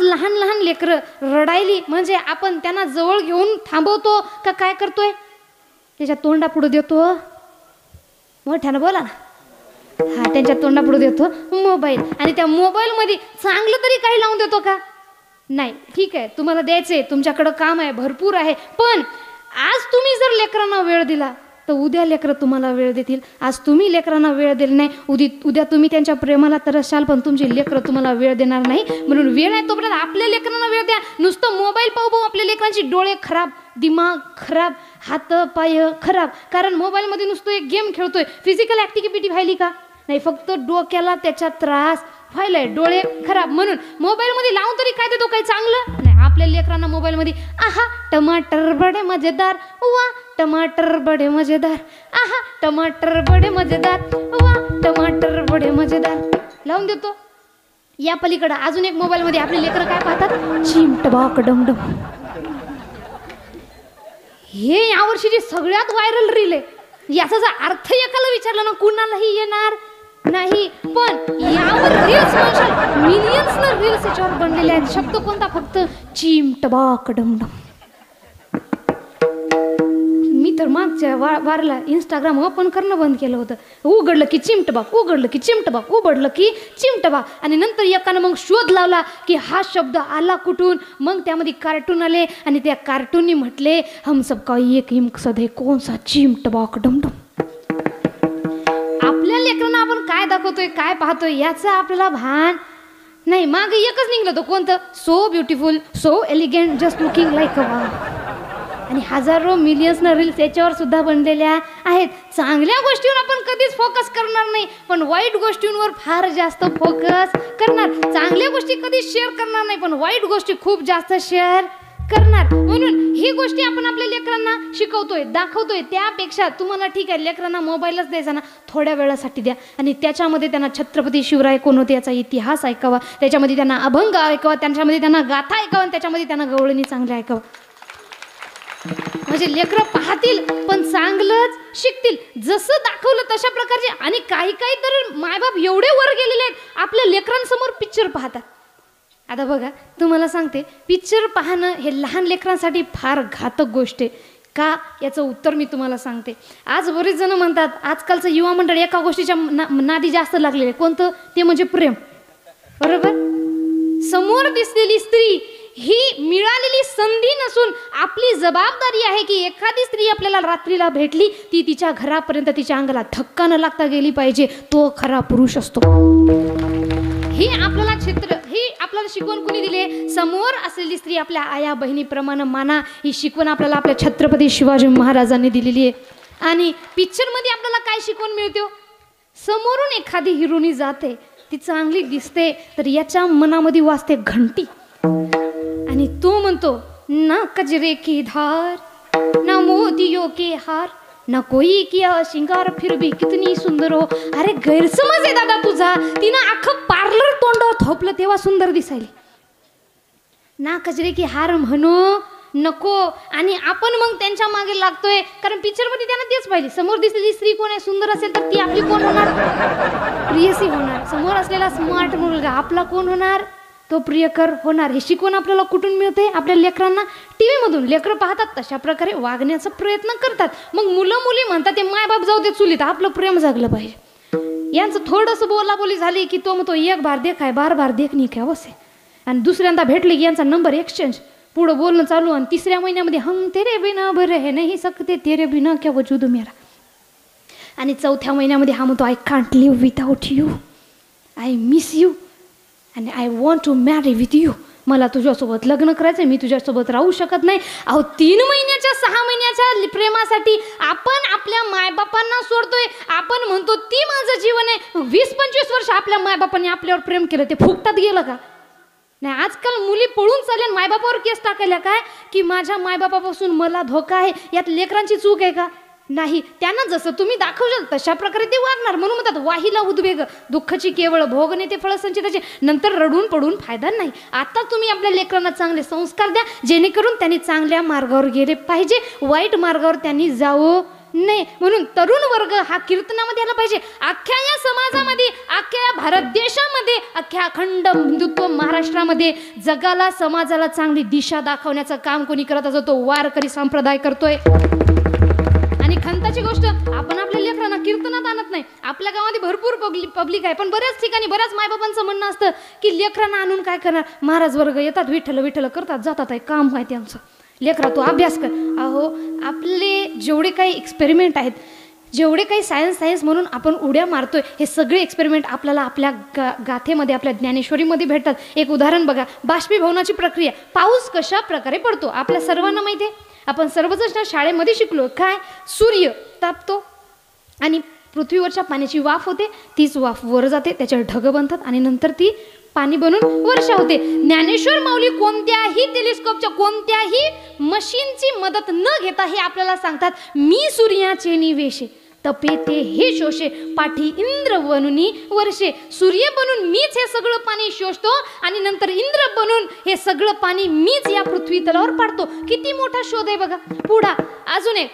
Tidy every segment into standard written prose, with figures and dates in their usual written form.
लहान लहान लेकरं रडायली म्हणजे आपण त्यांना जवळ घेऊन थांबवतो का काय करतोय? त्याच्या तोंडापुढे देतो, मोठ्यानं बोला ना, हा त्यांच्या तोंडापुढे देतो मोबाईल. आणि त्या मोबाईलमध्ये चांगलं तरी काही लावून देतो का? नाही. ठीक आहे, तुम्हाला द्यायचंय, तुमच्याकडं काम आहे, भरपूर आहे, पण आज तुम्ही जर लेकरांना वेळ दिला तर उद्या लेकरं तुम्हाला वेळ देतील. आज तुम्ही लेकरांना वेळ दिला नाही, उद्या तुम्ही त्यांच्या प्रेमाला तरसाल, पण तुमची लेकरं तुम्हाला वेळ देणार नाही. म्हणून वेळ आहे तोपर्यंत आपल्या लेकरांना वेळ द्या. नुसतं मोबाईल पाहू आपल्या लेकरांची डोळे खराब, दिमाग खराब, हात पाय खराब. कारण मोबाईलमध्ये नुसतं एक गेम खेळतोय, फिजिकल ॲक्टिव्हिटी व्हायली का नाही, फक्त डोक्याला त्याचा त्रास व्हायलाय, डोळे खराब. म्हणून मोबाईलमध्ये लावून तरी काय देतो, काही चांगलं नाही. आपल्या लेकरांना मोबाईलमध्ये आहा टमाटर बडे मजेदार, वा टमाटर बडे मजेदार, आहा टमाटर बडे मजेदार, वा टमाटर बडे मजेदार लावून देतो. या पलीकडं अजून एक मोबाईलमध्ये आपले लेकरं काय पाहतात, चिमटबाक डमडम. हे यावर्षीची सगळ्यात व्हायरल रील आहे. याचा जर अर्थ एकाला विचारला ना कुणालाही येणार नाही, पण यावर रील्स मिलियन्सनं रील्स याच्यावर बनलेले आहेत. शब्द कोणता? फक्त चिमटबाक डमडम. मी तर मागच्या वारला इंस्टाग्राम ओपन करणं बंद केलं होतं. उघडलं की चिमटबाक, उघडलं की चिमटबाक, उघडलं की चिमटबाक. आणि नंतर एकानं मग शोध लावला की हा शब्द आला कुठून. मग त्यामध्ये कार्टून आले आणि त्या कार्टूननी म्हटले हम सबका एक ही मकसद है, कौन सा? चिमटबाक डमडम. आपल्या लेकरांना आपण काय दाखवतोय, काय पाहतोय याचं आपल्याला भान नाही. मागे एकच निघलं तो कोणतं, so beautiful, so elegant, just looking like a wow. आणि हजारो मिलियन्सनं रील्स याच्यावर सुद्धा बनलेल्या आहेत. चांगल्या गोष्टींवर आपण कधीच फोकस करणार नाही, पण वाईट गोष्टींवर फार जास्त फोकस करणार. चांगल्या गोष्टी कधीच शेअर करणार नाही, पण वाईट गोष्टी खूप जास्त शेअर करणार. म्हणून ही गोष्टी आपण आपल्या लेकरांना शिकवतोय, दाखवतोय. त्यापेक्षा तुम्हाला ठीक आहे लेकरांना मोबाईलच द्यायचा ना, थोड्या वेळासाठी द्या आणि त्याच्यामध्ये त्यांना छत्रपती शिवराय कोण होते याचा इतिहास ऐकावा, त्याच्यामध्ये त्यांना अभंग ऐकावा, त्याच्यामध्ये त्यांना गाथा ऐकावा आणि त्याच्यामध्ये त्यांना गवळणी चांगल्या ऐकावा. म्हणजे लेकरं पाहतील पण चांगलंच शिकतील. जसं दाखवलं तशा प्रकारचे. आणि काही काही तर मायबाप एवढे वर गेलेले आहेत आपल्या लेकरांसमोर पिक्चर पाहतात. आता बघा तुम्हाला सांगते, पिक्चर पाहणं हे लहान लेकरांसाठी फार घातक गोष्ट आहे. का याचं उत्तर मी तुम्हाला सांगते. आज बरेच जण म्हणतात आजकालचं युवा मंडळ एका गोष्टीच्या नादी जास्त लागलेले, कोणतं? ते म्हणजे प्रेम. बरोबर? समोर दिसलेली स्त्री ही मिळालेली संधी नसून आपली जबाबदारी आहे की एखादी स्त्री आपल्याला रात्रीला भेटली ती तिच्या घरापर्यंत तिच्या अंगाला धक्का न लागता गेली पाहिजे, तो खरा पुरुष असतो. ही आपल्याला शिकवण कुणी दिली? समोर असलेली स्त्री आपल्या आया बहिणीप्रमाणे माना, ही शिकवण आपल्याला आपल्या छत्रपती शिवाजी महाराजांनी दिलेली आहे. आणि पिक्चरमध्ये आपल्याला काय शिकवण मिळते? समोरून एखादी हिरोनी जाते, ती चांगली दिसते, तर याच्या मनामध्ये वाजते घंटी आणि तो म्हणतो ना कजरे की धार, ना मोतियों के हार, ना कोई किया शिंगार, फिर भी कितनी सुंदर हो. अरे गैरसमज आहे दादा तुझा. तिनं अख्खं पार्लर तोंडावर थोपलं तेव्हा सुंदर दिसायली. ना कजरे की हार म्हणू नको. आणि आपण मग त्यांच्या मागे लागतोय कारण पिक्चरमध्ये त्यांना तेच पाहिजे. समोर दिसलेली स्त्री कोण आहे, सुंदर असेल तर ती आपली कोण होणार? प्रियसी होणार. समोर असलेला स्मार्ट मुलगा आपला कोण होणार? तो प्रियकर होणार. हे शिकवण आपल्याला कुठून मिळते? आपल्या लेकरांना टीव्हीमधून. लेकरं पाहतात तशा प्रकारे वागण्याचा प्रयत्न करतात. मग मुलं मुली म्हणतात ते मायबाप जाऊ दे चुलीत, आपलं प्रेम जागलं पाहिजे. यांचं थोडंसं बोलाबोली झाली की तो म्हणतो एक बार देखाय बार बार देखणी क्या वसे. आणि दुसऱ्यांदा भेटले की यांचा नंबर एक्सचेंज, पुढं बोलणं चालू. आणि तिसऱ्या महिन्यामध्ये हम तेरे बिना बरे है नहीं सकते, तेरे बिना क्या वजूद मेरा. आणि चौथ्या महिन्यामध्ये हा म्हणतो I can't live without you, I miss you and I want to marry with you. मला तुझ्यासोबत लग्न करायचं, मी तुझ्यासोबत राहू शकत नाही. अहो 3 महिन्याच्या 6 महिन्याच्या प्रेमासाठी आपण आपल्या मायबापांना सोडतोय. आपण म्हणतो ती माझं जीवन आहे. 20-25 वर्ष आपल्या मायबापांनी आपल्यावर प्रेम केलं, ते फुकटात गेलं का? नाही. आजकाल मुली पळून चालल्या मायबापावर केस टाकायला काय की माझ्या मायबापापासून मला धोका आहे. यात लेकरांची चूक आहे का? नाही. त्यांना जसं तुम्ही दाखवशाल तशा प्रकारे ते वागणार. म्हणून म्हणतात वाहिला उद्वेग दुःखाची केवळ भोग नेते फळसंचिताचे. नंतर रडून पडून फायदा नाही. आता तुम्ही आपल्या लेकरांना चांगले संस्कार द्या जेणेकरून त्यांनी चांगल्या मार्गावर गेले पाहिजे, वाईट मार्गावर त्यांनी जाऊ नाही. म्हणून तरुण वर्ग हा कीर्तनामध्ये आला पाहिजे. अख्ख्या या समाजामध्ये, अख्ख्या भारत देशामध्ये, अख्ख्या अखंड हिंदुत्व महाराष्ट्रामध्ये जगाला, समाजाला चांगली दिशा दाखवण्याचं काम कोणी करत असतो तो वारकरी संप्रदाय करतोय. आणि खंताची गोष्ट, आपण आपल्या लेकरांना कीर्तनात आणत नाही. आपल्या गावामध्ये भरपूर पब्लिक आहे, पण बऱ्याच ठिकाणी बऱ्याच मायबापांचं म्हणणं असतं की लेकरांना आणून काय करणार, महाराज वर्ग येतात, विठ्ठल विठ्ठल करतात, जातात, आहे काम माहिती आमचं. लेकरा तू अभ्यास कर. अहो, आपले जेवढे काही एक्सपेरिमेंट आहेत, जेवढे काही सायन्स म्हणून आपण उड्या मारतोय, हे सगळे एक्सपेरिमेंट आपल्याला आपल्या गाथेमध्ये, आपल्या ज्ञानेश्वरीमध्ये भेटतात. एक उदाहरण बघा, बाष्पीभवनाची प्रक्रिया. पाऊस कशा प्रकारे पडतो आपल्या सर्वांना माहिती आहे. आपण सर्वजण शाळेमध्ये शिकलो. काय, सूर्य तापतो आणि पृथ्वीवरच्या पाण्याची वाफ होते, तीच वाफ वर जाते, त्याच्यावर ढग बनतात आणि नंतर ती पाणी बनून वर्षा होते. ज्ञानेश्वर माऊली कोणत्याही टेलिस्कोपच्या, कोणत्याही मशीनची मदत न घेता हे आपल्याला सांगतात, मी सूर्याचे निवेशे तपे ते हे शोषे, पाठी इंद्र बनूनी वर्षे. सूर्य बनून मीच हे सगळं पाणी शोषतो आणि नंतर इंद्र बनून हे सगळं पाणी मीच या पृथ्वी तलावर पाडतो. किती मोठा शोध आहे बघा. पुढा अजून एक,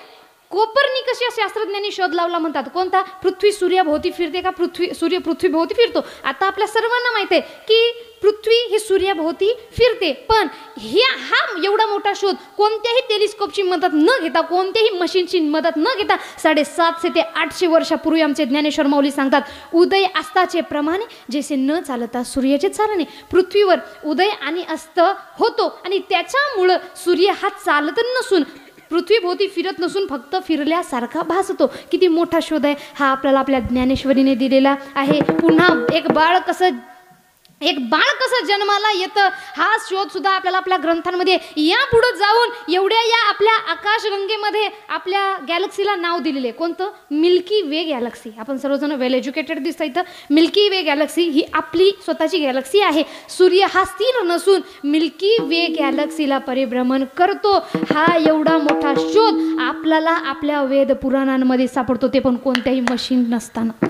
कोपर्निकस या शास्त्रज्ञांनी शोध लावला म्हणतात. कोणता? पृथ्वी सूर्याभोवती फिरते का सूर्य पृथ्वीभोवती फिरतो. आता आपल्या सर्वांना माहिती आहे की पृथ्वी ही सूर्याभोवती फिरते, पण हा एवढा मोठा शोध कोणत्याही टेलिस्कोपची मदत न घेता, कोणत्याही मशीनची मदत न घेता 750 ते 800 वर्षापूर्वी आमचे ज्ञानेश्वर माऊली सांगतात, उदय अस्ताचे प्रमाणे जैसे न चालता सूर्याचे चालणे. पृथ्वीवर उदय आणि अस्त होतो आणि त्याच्यामुळं सूर्य हा चालत नसून, पृथ्वीभोवती फिरत नसून फक्त फिरल्यासारखा भासतो. किती मोठा शोध आहे हा आपल्याला आपल्या ज्ञानेश्वरीने दिलेला आहे. पुन्हा एक बाळ कसं जन्माला येतं, हा शोध सुद्धा आपल्याला आपल्या ग्रंथांमध्ये. या पुढे जाऊन एवढ्या या आपल्या आकाशगंगेमध्ये आपल्या गॅलेक्सीला नाव दिलेले. कोणतं? मिल्की वे गॅलेक्सी. आपण सर्वजण वेल एज्युकेटेड दिसतं इथं. मिल्की वे गॅलेक्सी ही आपली स्वतःची गॅलेक्सी आहे. सूर्य हा स्थिर नसून मिल्की वे गॅलेक्सीला परिभ्रमण करतो. हा एवढा मोठा शोध आपल्याला आपल्या वेद पुराणांमध्ये सापडतो, ते पण कोणत्याही मशीन नसताना.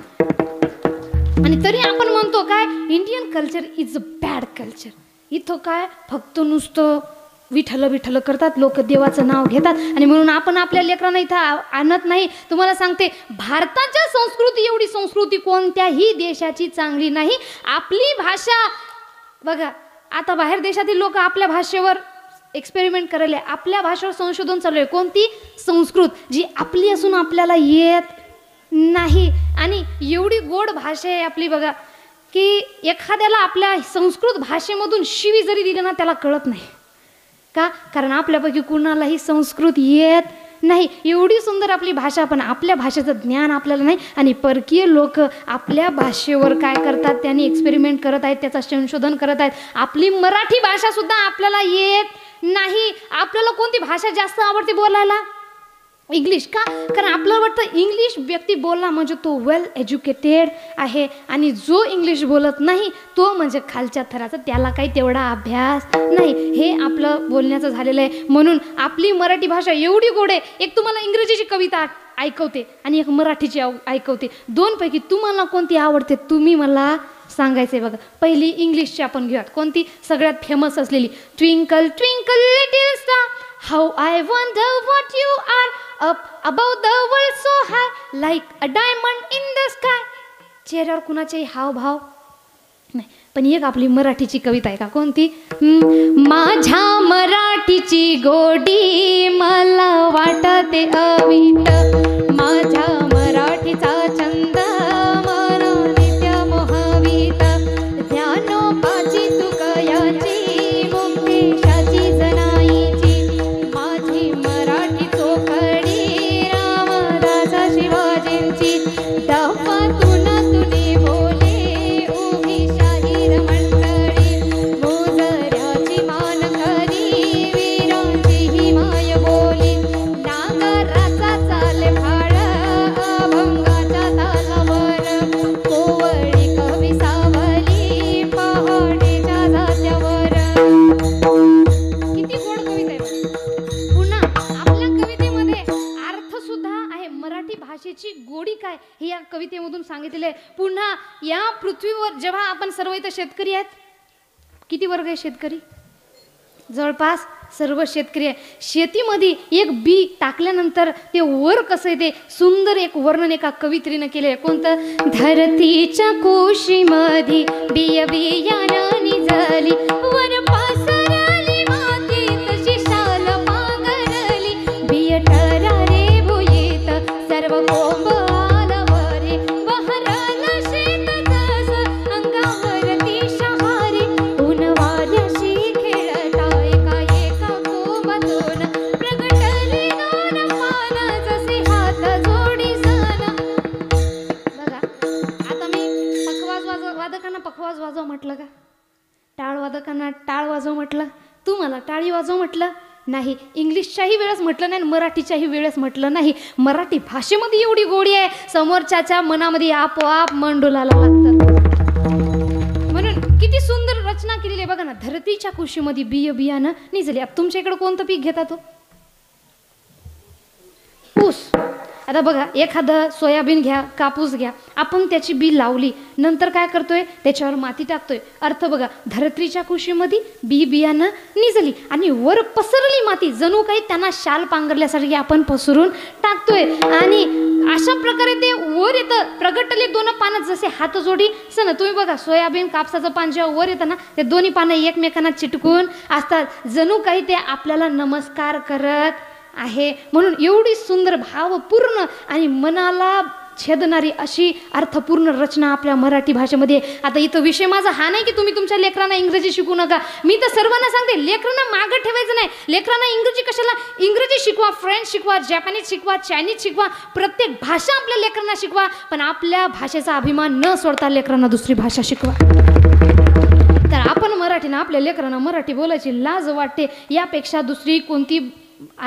आणि तरी आपण म्हणतो काय, Indian culture is a bad culture. इथं काय फक्त नुसतं विठ्ठल विठ्ठल करतात लोक, देवाचं नाव घेतात आणि म्हणून आपण आपल्या लेकरांना इथं आणत नाही. तुम्हाला सांगते, भारताच्या संस्कृती एवढी संस्कृती कोणत्याही देशाची चांगली नाही. आपली भाषा बघा, आता बाहेर देशातील लोक आपल्या भाषेवर एक्सपेरिमेंट करायला, आपल्या भाषेवर संशोधन चालू आहे. कोणती? संस्कृत, जी आपली असून आपल्याला येत नाही. आणि एवढी गोड भाषा आहे आपली बघा, की एखाद्याला आपल्या संस्कृत भाषेमधून शिवी जरी दिली ना त्याला कळत नाही. का? कारण आपल्यापैकी कुणालाही संस्कृत येत नाही. एवढी सुंदर आपली भाषा, पण आपल्या भाषेचं ज्ञान आपल्याला नाही. आणि परकीय लोक आपल्या भाषेवर काय करतात, त्यांनी एक्सपेरिमेंट करत आहेत, त्याचं संशोधन करत आहेत. आपली मराठी भाषा सुद्धा आपल्याला येत नाही. आपल्याला कोणती भाषा जास्त आवडते बोलायला? इंग्लिश. का? कारण आपल्याला वाटतं इंग्लिश व्यक्ती बोलला म्हणजे तो वेल एज्युकेटेड आहे, आणि जो इंग्लिश बोलत नाही तो म्हणजे खालच्या थराचा, त्याला काही तेवढा अभ्यास नाही. हे आपलं बोलण्याचं झालेलं आहे. म्हणून आपली मराठी भाषा एवढी गोड आहे. एक तुम्हाला इंग्रजीची कविता ऐकवते आणि एक मराठीची ऐकवते. दोनपैकी तुम्हाला कोणती आवडते तुम्ही मला सांगायचं आहे बघा. पहिली इंग्लिशची आपण घेऊयात. कोणती? सगळ्यात फेमस असलेली, twinkle twinkle little star, how I wonder what you are up above the world so high like a diamond in the sky. चेहऱ्यावर कुणाचे हावभाव नाही. पण एक आपली मराठीची कविता आहे का? कोणती? माझ्या मराठीची गोडी मला वाटते अवीट, माझ्या मराठीचा छंद मन नित्य मोहवीत, ज्ञानोबाची तुकयाची मुक्तेशाची जनाईची, माझी मराठी चोखडी रामदास शिवाजींची, डफातून तुनी बोले उभी शाहीर मंडळी, मोजऱ्याची मान खरी वीरांची ही माय बोली, नागराचा चाल भाळ अभंगाच्या तालावर, कोवळी कवी सावली पहाटेच्या जात्यावर. किती गोड कविता आहे. पुन्हा आपल्या कवितेमध्ये अर्थ सुद्धा आहे. मराठी भाषेची गोडी काय हे या कवितेमधून सांगितलेले आहे. पुन्हा या पृथ्वीवर जेव्हा आपण सर्व इथं शेतकरी आहेत, किती वर्ग आहे शेतकरी? जवळपास सर्व शेतकरी आहे. शेतीमध्ये एक बी टाकल्यानंतर ते वर कसं आहे ते सुंदर एक वर्णन एका कवित्रीनं केले आहे. कोणतं? धरतीच्या कोशीमध्ये बिय बियाणं निजली वर पासरली माती तशी शाल पांघरली बिय टरारे भुयेत सर्व कोंब आलवरे बहरलं शेत जसं अंगावरती शहारे ऊन वाऱ्याशी खेळता एका एका कोंबातून प्रगटले दोन पानं जसे हात जोडी सण. बघा आता मी वादकांना पखवाज वाजव म्हटलं का? टाळ वादकांना टाळ वाजव म्हटलं? तू मला टाळी वाजव म्हटलं नाही. इंग्लिशच्याही वेळेस म्हटलं नाही, मराठीच्याही वेळेस म्हटलं नाही. मराठी भाषेमध्ये एवढी गोडी आहे, समोरच्याच्या मनामध्ये आपोआप मन डोलायला लागतं. म्हणून किती सुंदर रचना केलेली आहे बघा ना. धरतीच्या कुशीमध्ये बिय बियाणं निजले. आता तुमच्या इकडे कोणतं पीक घेतात तो? ऊस. आता बघा एखादं सोयाबीन घ्या, कापूस घ्या, आपण त्याची बी लावली नंतर काय करतोय? त्याच्यावर माती टाकतोय. अर्थ बघा, धरत्रीच्या कुशीमध्ये बी बियाणं निजली आणि वर पसरली माती, जणू काही त्यांना शाल पांघरल्यासारखी आपण पसरून टाकतोय. आणि अशा प्रकारे ते वर येतं. प्रगटले दोन पानं जसे हातजोडी सण. तुम्ही बघा सोयाबीन कापसाचं पान जेव्हा वर येतं ना, ते दोन्ही पानं एकमेकांना चिटकून असतात, जणू काही ते आपल्याला नमस्कार करत आहे. म्हणून एवढी सुंदर भावपूर्ण आणि मनाला छेदणारी अशी अर्थपूर्ण रचना आपल्या मराठी भाषेमध्ये. आता इथं विषय माझा हा नाही की तुम्ही तुमच्या लेकरांना इंग्रजी शिकू नका. मी तर सर्वांना सांगते लेकरांना मागं ठेवायचं नाही. लेकरांना इंग्रजी कशाला? इंग्रजी शिकवा, फ्रेंच शिकवा, जॅपनीज शिकवा, चायनीज शिकवा, प्रत्येक भाषा आपल्या लेकरांना शिकवा, पण आपल्या भाषेचा अभिमान न सोडता लेकरांना दुसरी भाषा शिकवा. तर आपण मराठीनं आपल्या लेकरांना मराठी बोलायची लाज वाटते, यापेक्षा दुसरी कोणती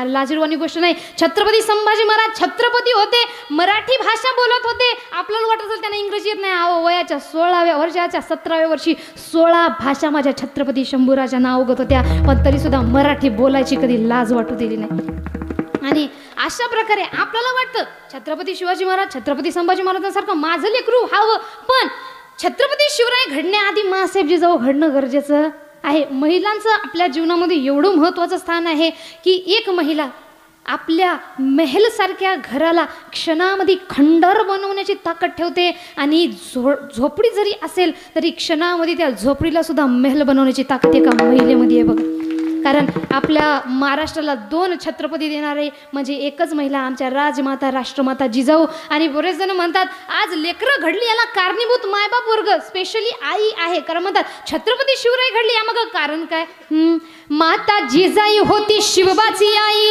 लाजिरवाणी गोष्ट नाही. छत्रपती संभाजी महाराज छत्रपती होते, मराठी भाषा बोलत होते. आपल्याला वाटत असेल त्यांना इंग्रजी येत नाही. अहो, वयाच्या 16व्या वर्षाच्या 17व्या वर्षी 16 भाषा माझ्या छत्रपती शंभूराच्या नावगत होत्या, पण तरी सुद्धा मराठी बोलायची कधी लाज वाटू दिली नाही. आणि अशा प्रकारे आपल्याला वाटतं छत्रपती शिवाजी महाराज, छत्रपती संभाजी महाराजांसारखं माझं लेकरू व्हावं, पण छत्रपती शिवराय घडण्याआधी माँसाहेब जिजाऊ घडणं गरजेचं आहे. महिलांचं आपल्या जीवनामध्ये एवढं महत्त्वाचं स्थान आहे की एक महिला आपल्या महलसारख्या घराला क्षणामध्ये खंडर बनवण्याची ताकद ठेवते, आणि झोपडी जरी असेल तरी क्षणामध्ये त्या झोपडीला सुद्धा महल बनवण्याची ताकद एका महिलेमध्ये आहे बघा. कारण आपल्या महाराष्ट्राला 2 छत्रपती देणारे म्हणजे एकच महिला, आमच्या राजमाता राष्ट्रमाता जिजाऊ. आणि बरेच जण म्हणतात आज लेकरं घडली याला कारणीभूत मायबाप वर्ग, स्पेशली आई आहे. कारण म्हणतात छत्रपती शिवराय घडली, या मग कारण काय? माता जिजाई होती शिवबाची आई,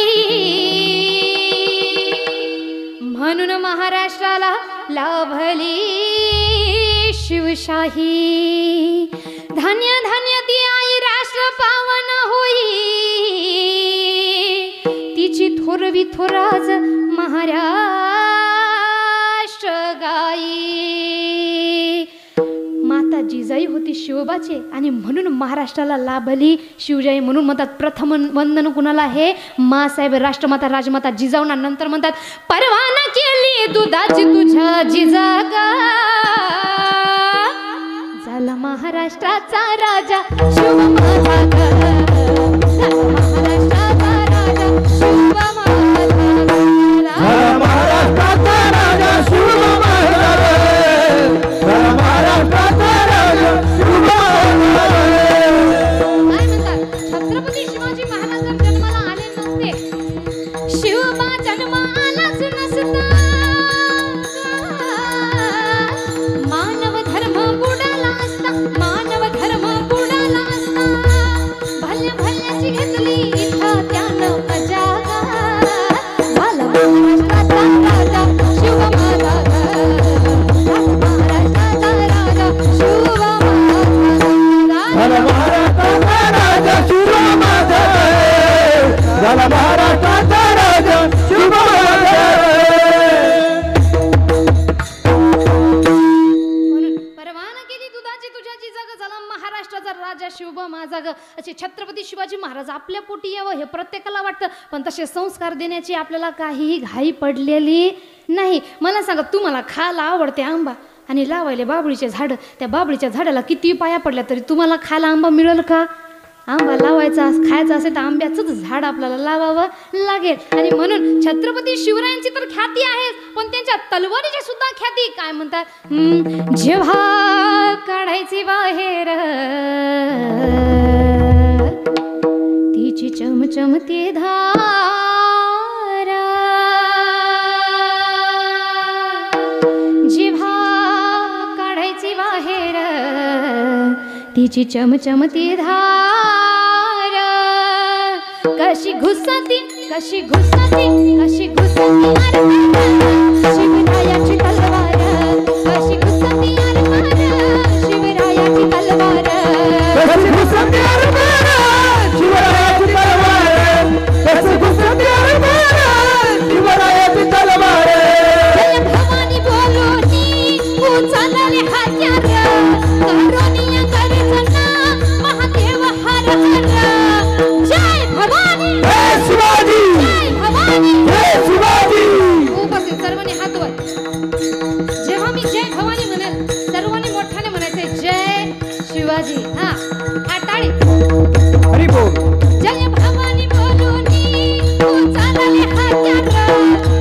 म्हणून महाराष्ट्राला लाभली शिवशाही. धन्य धन्य ती आई राष्ट्र पावन होई, तिची थोरवी थोराज महाराष्ट्र गाई. माता जिजाई होती शिवबाचे आणि म्हणून महाराष्ट्राला लाभली शिवजाई. म्हणून म्हणतात प्रथम वंदन कुणाला? हे माँसाहेब राष्ट्रमाता राजमाता जिजाऊंना. नंतर म्हणतात परवाना केली दुधाची तुझ्या जिजागा, झाला महाराष्ट्राचा राजा शिव माझा ग, झाला महाराष्ट्राचा राजा शिव माझा ग, झाला महाराष्ट्राचा राजा शिव माझा ग, झाला महाराष्ट्राचा राजा शिव माझा ग. काय म्हणतात? छत्रपती शिवाजी महाराज जर जन्माला आले नसते, शिवबा जन्म आलाच नसता, मानव धर्म बुडाला असता, मानव धर्म बुडाला असता. भल्या भल्याची घेतली इथं त्यानं मजा, झाला महाराष्ट्राचा राजा शिव माझा ग, झाला महाराष्ट्राचा राजा शिव माझा ग, झाला महाराष्ट्राचा राजा शिव माझा ग, झाला महाराष्ट्राचा राजा शिव माझा ग. राजा शिवबा माझा ग, असे छत्रपती शिवाजी महाराज आपल्या पोटी यावं हे प्रत्येकाला वाटतं, पण तसे संस्कार देण्याची आपल्याला काहीही घाई पडलेली नाही. मला सांगा, तुम्हाला खायला आवडते आंबा आणि लावायले बाबळीचे झाडं, त्या बाबळीच्या झाडाला किती पाया पडल्या तरी तुम्हाला खायला आंबा मिळेल का? आंबा लावायचा खायचा असेल तर आंब्याचंच झाड आपल्याला लावावं लागेल. आणि म्हणून छत्रपती शिवरायांची तर ख्याती आहे, पण त्यांच्या तलवारीची सुद्धा ख्याती. काय म्हणतात, जेव्हा काढायची बाहेर तिची चमचमती धारा, जेव्हा काढायची बाहेर तिची चमचमती धार, कशी घुसती कशी घुसती कशी घुसती शिवरायाची तलवार, कशी घुसती शिवरायाची तलवार, कशी घुसती शिवरायाची तलवार, कशी घुसती शिवरायाची तलवार. जय भवानी बोलोनी उचलले हत्यार, करोनिया करजना महादेव हर हर. जय भवानी जय शिवाजी, जय भवानी जय शिवाजी. उपस्थित सर्वांनी हात वर. जेव्हा मी जय भवानी म्हणेल सर्वांनी मोठ्याने म्हणायचे जय शिवाजी. हा टाळी. हरी बोल. जय भवानी बोलोनी उचलले हत्यार,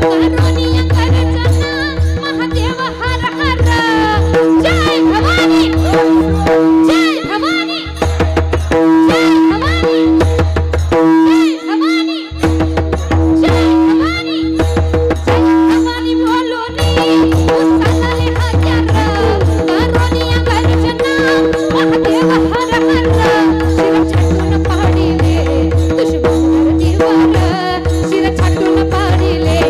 करोनिया करजना महादेव हर हर. जय भवानी जय भवानी जय भवानी जय भवानी जय भवानी. जय भवानी बोलोनी उचलले हत्यार, करोनिया करजना महादेव हर हर. शिर छाटून पाडिले दुश्मन जीवार, शिर छाटून पाडिले.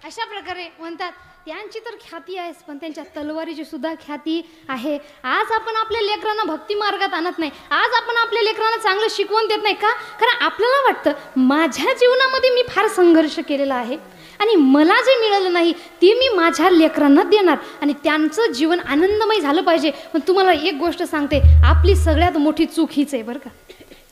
अशा प्रकारे म्हणतात त्यांची तर ख्याती आहेच, पण त्यांच्या तलवारीची सुद्धा ख्याती आहे. आज आपण आपल्या लेकरांना भक्ती मार्गात आणत नाही, आज आपण आपल्या लेकरांना चांगलं शिकवण देत नाही का? कारण आपल्याला वाटतं माझ्या जीवनामध्ये मी फार संघर्ष केलेला आहे आणि मला जे मिळालं नाही ते मी माझ्या लेकरांना देणार आणि त्यांचं जीवन आनंदमय झालं पाहिजे. पण तुम्हाला एक गोष्ट सांगते, आपली सगळ्यात मोठी चूक हीच आहे बरं का,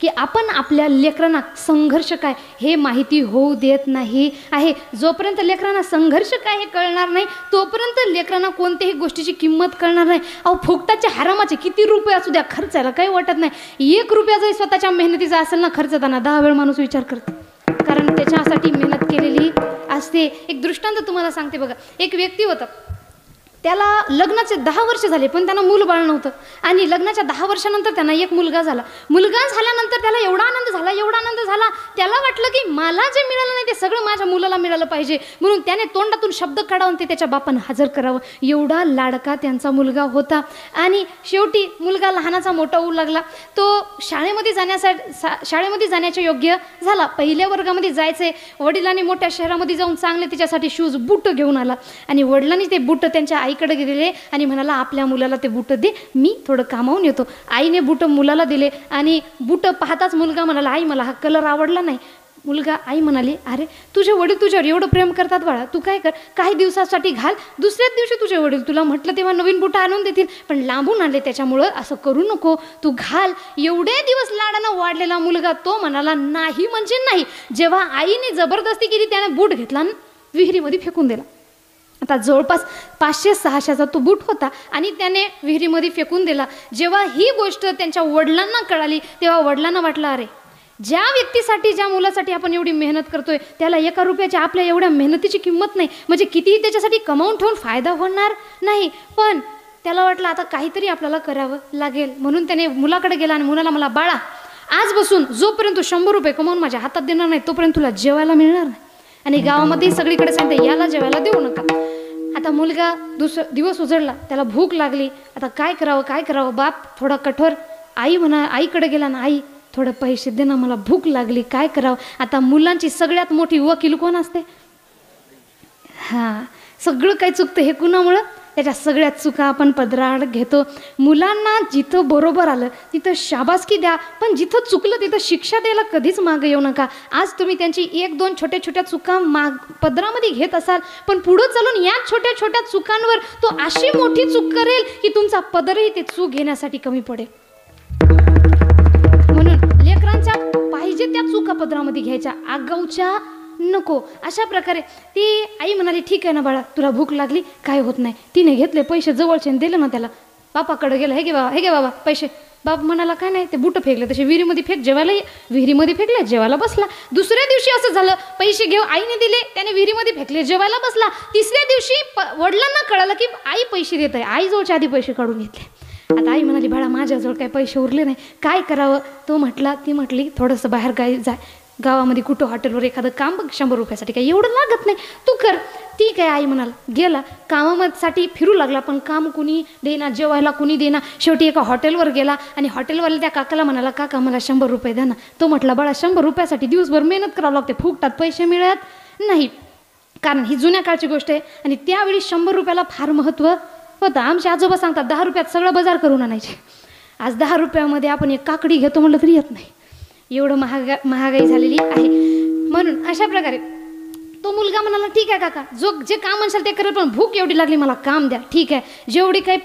की आपण आपल्या लेकरांना संघर्ष काय हे माहिती होऊ देत नाही आहे. जोपर्यंत लेकरांना संघर्ष काय हे कळणार नाही तोपर्यंत लेकरांना कोणत्याही गोष्टीची किंमत कळणार नाही. अहो फुकटाचे हरामाचे किती रुपये असू द्या, खर्चायला काही वाटत नाही. 1 रुपया जरी स्वतःच्या मेहनतीचा असेल ना खर्चताना 10 वेळ माणूस विचार करतो, कारण त्याच्यासाठी मेहनत केलेली असते. एक दृष्टांत तुम्हाला सांगते बघा. एक व्यक्ती होता, त्याला लग्नाचे 10 वर्ष झाले पण त्यांना मूल बाळ नव्हतं आणि लग्नाच्या 10 वर्षानंतर त्यांना एक मुलगा झाला. मुलगा झाल्यानंतर त्याला एवढा आनंद झाला, एवढा आनंद झाला, त्याला वाटलं की मला जे मिळालं नाही ते सगळं माझ्या मुलाला मिळालं पाहिजे, म्हणून त्याने तोंडातून शब्द काढावून ते त्याच्या बापानं हजर करावं. एवढा लाडका त्यांचा मुलगा होता आणि शेवटी मुलगा लहानाचा मोठा होऊ लागला. तो शाळेमध्ये जाण्याच्या योग्य झाला. पहिल्या वर्गामध्ये जायचे. वडिलांनी मोठ्या शहरामध्ये जाऊन चांगले त्याच्यासाठी शूज बूट घेऊन आला आणि वडिलांनी ते बूट त्यांच्या आईकडे गेलेले आणि म्हणाला आपल्या मुलाला ते बूट दे, मी थोडं कामावून येतो. आईने बूट मुलाला दिले आणि बूट पाहताच मुलगा म्हणाला आई मला हा कलर आवडला नाही. आई म्हणाली अरे तुझे वडील तुझ्यावर एवढं प्रेम करतात बाळा, तू काय कर काही दिवसासाठी घाल, दुसऱ्याच दिवशी तुझे वडील तुला म्हटलं तेव्हा नवीन बूट आणून देतील, पण लांबून आणले त्याच्यामुळं असं करू नको, तू घाल. एवढे दिवस लाडानं वाढलेला मुलगा तो म्हणाला नाही म्हणजे नाही. जेव्हा आईने जबरदस्ती केली त्याने बूट घेतला विहिरीमध्ये फेकून दिला. आता जवळपास 500-600चा तो बूट होता आणि त्याने विहिरीमध्ये फेकून दिला. जेव्हा ही गोष्ट त्यांच्या वडिलांना कळाली तेव्हा वडिलांना वाटलं, अरे ज्या व्यक्तीसाठी, ज्या मुलासाठी आपण एवढी मेहनत करतोय त्याला 1 रुपयाची आपल्या एवढ्या मेहनतीची किंमत नाही, म्हणजे कितीही त्याच्यासाठी कमावून ठेवून फायदा होणार नाही. पण त्याला वाटलं आता काहीतरी आपल्याला करावं लागेल, म्हणून त्याने मुलाकडे गेला आणि मुलाला, मला बाळा, आजपासून जोपर्यंत तू 100 रुपये कमावून माझ्या हातात देणार नाही तोपर्यंत तुला जेवायला मिळणार नाही. आणि गावामध्ये सगळीकडे सांगते याला जेवायला देऊ नका. आता मुलगा दिवस उजळला, त्याला भूक लागली, आता काय करावं. बाप थोडा कठोर, आईकडे गेला ना, आई थोडं पैसे दे ना, मला भूक लागली, काय करावं. आता मुलांची सगळ्यात मोठी वकील कोण असते? सगळं काही चुकतं हे कुणामुळं? त्याच्या सगळ्या चुका आपण पदराआड घेतो. मुलांना जिथं बरोबर आलं तिथं शाबासकी द्या, पण जिथं चुकलं तिथं शिक्षा द्यायला कधीच मागं येऊ नका. आज तुम्ही त्यांची 1-2 छोट्या चुका पदरामध्ये घेत असाल, पण पुढं चालून या छोट्या चुकांवर तो अशी मोठी चूक करेल की तुमचा पदरही ते चूक घेण्यासाठी कमी पडेल. म्हणून लेकरांच्या पाहिजे त्या चुका पदरामध्ये घ्यायच्या, आगाऊच्या नको. अशा प्रकारे ती आई म्हणाली, ठीक आहे ना बाळा, तुला भूक लागली, काय होत नाही. तिने घेतले पैसे जवळचे दिले ना त्याला. बापाकडे गेला, हे घे बाबा पैसे. बाप म्हणाला, काय नाही, ते बुटं फेकले तसे विहिरीमध्ये फेक, जेवायला विहिरीमध्ये फेकले, जेवायला बसला. दुसऱ्या दिवशी असं झालं, पैसे घेऊ आईने दिले, त्याने विहिरीमध्ये फेकले, जेवायला बसला. तिसऱ्या दिवशी वडिलांना कळालं की आई पैसे देत आहे, आई जवळच्या आधी पैसे काढून घेतले. आता आई म्हणाली, बाळा माझ्याजवळ काही पैसे उरले नाही, काय करावं. ती म्हटली थोडंसं बाहेर गावामध्ये कुठं हॉटेलवर एखादं काम बघ, 100 रुपयासाठी काही एवढं लागत नाही, तू कर. ठीक आहे आई म्हणाला. गेला कामासाठी फिरू लागला, पण काम कुणी देना, जेवायला कुणी देना. शेवटी एका हॉटेलवर गेला आणि हॉटेलवाला त्या काकाला म्हणाला, काका मला 100 रुपये द्या ना. तो म्हटला, बाळा 100 रुपयासाठी दिवसभर मेहनत करावं लागते, फुकटात पैसे मिळत नाही, कारण ही जुन्या काळची गोष्ट आहे. आणि त्यावेळी 100 रुपयाला फार महत्त्व होतं. आमचे आजोबा सांगतात 10 रुपयात सगळं बाजार करून आणायचे. आज 10 रुपयामध्ये आपण एक काकडी घेतो म्हटलं तरी येत नाही, एवढं महागाई झालेली आहे. म्हणून अशा प्रकारे तो मुलगा म्हणाला, ठीक आहे काका, जे काम असेल ते करेल, पण भूक एवढी लागली, मला काम द्या. ठीक आहे, जेवढी काही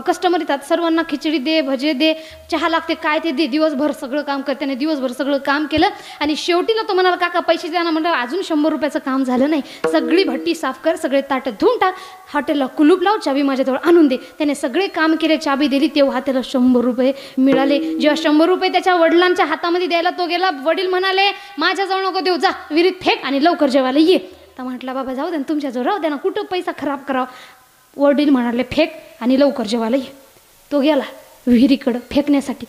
कस्टमर येतात सर्वांना खिचडी दे, भजे दे, चहा लागते, काय ते दे. दिवसभर सगळं काम करताना दिवसभर सगळं काम केलं आणि शेवटी ना तो म्हणाला, काका पैसे द्या ना. म्हटलं अजून 100 रुपयाचं काम झालं नाही, सगळी भट्टी साफ कर, सगळे ताटं धुवून टाक, हॉटेलला कुलूप लाव, चाबी माझ्याजवळ आणून दे. त्याने सगळे काम केले, चाबी दिली, तेव्हा त्याला 100 रुपये मिळाले. जेव्हा 100 रुपये त्याच्या वडिलांच्या हातामध्ये द्यायला तो गेला, वडील म्हणाले, माझ्याजवळ नको देऊ, जा विहिरीत फेक आणि लवकर जेवायला ये. तर म्हटला, बाबा जाऊ दे ना, तुमच्याजवळ राहू द्या ना, कुठं पैसा खराब करावा. वडील म्हणाले, फेक आणि लवकर जेवायला ये. तो गेला विहिरीकडं फेकण्यासाठी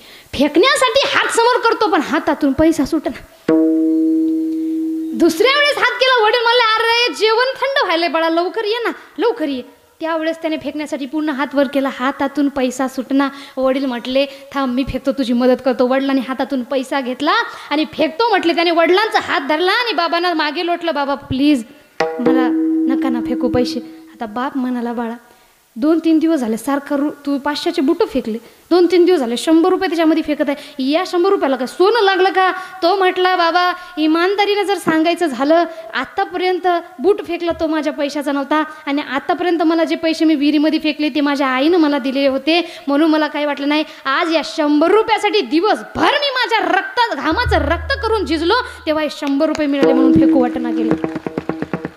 हात समोर करतो, पण हातातून पैसा सुटना. दुसऱ्या वेळेस हात केला, वडील म्हणले, अरे जेवण थंड व्हायलंय बाळा, लवकर ये ना, लवकर ये. त्यावेळेस त्याने फेकण्यासाठी पूर्ण हात वर केला, हातातून पैसा सुटना. वडील म्हटले, थांब मी फेकतो, तुझी मदत करतो. वडिलांनी हातातून पैसा घेतला आणि फेकतो म्हटले. त्याने वडिलांचा हात धरला आणि बाबांना मागे लोटलं, बाबा प्लीज मला नका ना फेकू पैसे. आता बाप म्हणाला, बाळा 2-3 दिवस झाले सारखं तू 500चे बुटं फेकले, 2-3 दिवस झाले 100 रुपये त्याच्यामध्ये फेकत आहे, या 100 रुपयाला काय सोनं लागलं का? तो म्हटला, बाबा इमानदारीनं जर सांगायचं झालं, आत्तापर्यंत बूट फेकला तो माझ्या पैशाचा नव्हता आणि आत्तापर्यंत मला जे पैसे मी विहिरीमध्ये फेकले ते माझ्या आईनं मला दिलेले होते, म्हणून मला काही वाटलं नाही. आज या 100 रुपयासाठी दिवसभर मी माझ्या घामाचं रक्त करून झिजलो, तेव्हा हे 100 रुपये मिळाले म्हणून फेकू वाटना गेले.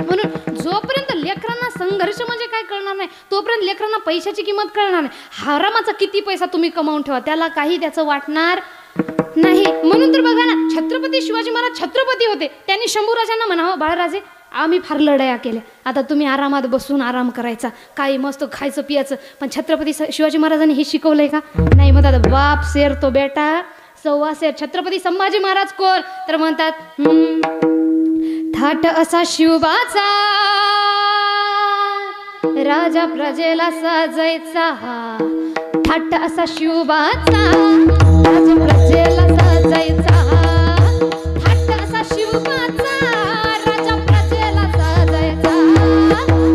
म्हणून जोपर्यंत लेकरांना संघर्ष म्हणजे काय कळणार नाही, तोपर्यंत लेकरांना पैशाची किंमत कळणार नाही. हरामाचा किती पैसा तुम्ही कमावून ठेवा, त्याला काही त्याचं वाटणार नाही. म्हणून तर बघा ना, छत्रपती शिवाजी महाराज छत्रपती होते, त्यांनी शंभूराजांना म्हणावं, बाळराजे आम्ही फार लढाया केल्या, आता तुम्ही आरामात बसून आराम करायचा, काही मस्त खायचं पियाचं. पण छत्रपती शिवाजी महाराजांनी हे शिकवलंय का? नाही. म्हणतात बाप शेर तो बेटा सव्वा शेर. छत्रपती संभाजी महाराज कोण? तर म्हणतात थाट असा शिवबाचा राजा प्रजेला साजायचा, थाट असा शिवबाचा राजा प्रजेला साजायचा, थाट असा शिवबाचा राजा प्रजेला साजायचा,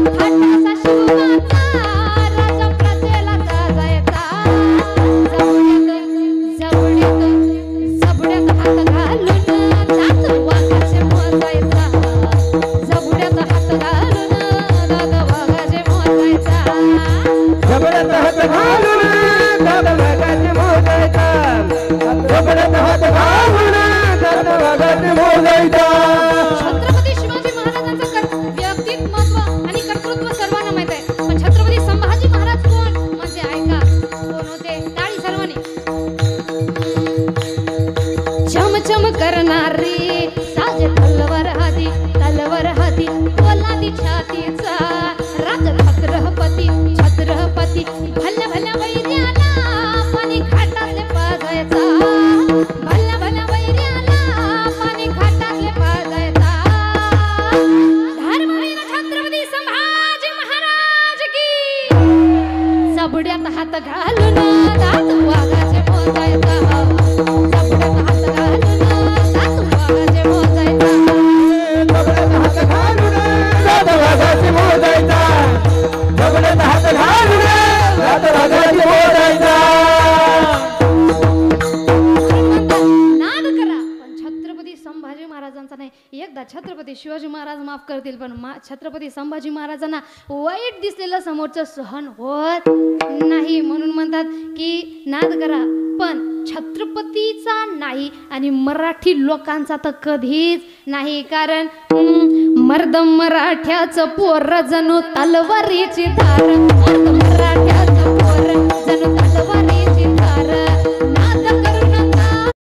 थाट असा शिवबाचा राजा प्रजेला साजायचा. जबड्यात हात घालून दात वाघाचे मोजायचा, जबड्यात हात घालून दात वाघाचे मोजायचा, जबड्यात हात घालून दात वाघाचे मोजायचा. चमचम करणारी साजे तलवार हाती पोलादी छातीचा राज छत्रपती भल्या भल्या वैर्याला पाणी घाटातले पाजायचा भल्या भल्या वैर्याला पाणी घाटातले पाजायचा धर्मवीर छत्रपती संभाजी महाराज की सबड्यात हात घालून दात वाघाचे मोजायचा सबड्यात हात घालून दात वाघाचे मोजायचा सबड्यात हात घालून दात वाघाचे मोजायचा सबड्यात हात घालून दात वाघाचे मोजायचा नाद करा पण छत्रपती संभाजी महाराजांचा नाही एकदा छत्रपती शिवाजी महाराज माफ करतील पण छत्रपती संभाजी महाराजांना वाईट दिसलेलं समोरचं सहन होत नाही म्हणून म्हणतात की नाद करा पण छत्रपतीचा नाही आणि मराठी लोकांचा तर कधीच नाही कारण मर्द मराठ्याचं पोर जणू तलवारीची धार मर्द मराठ्या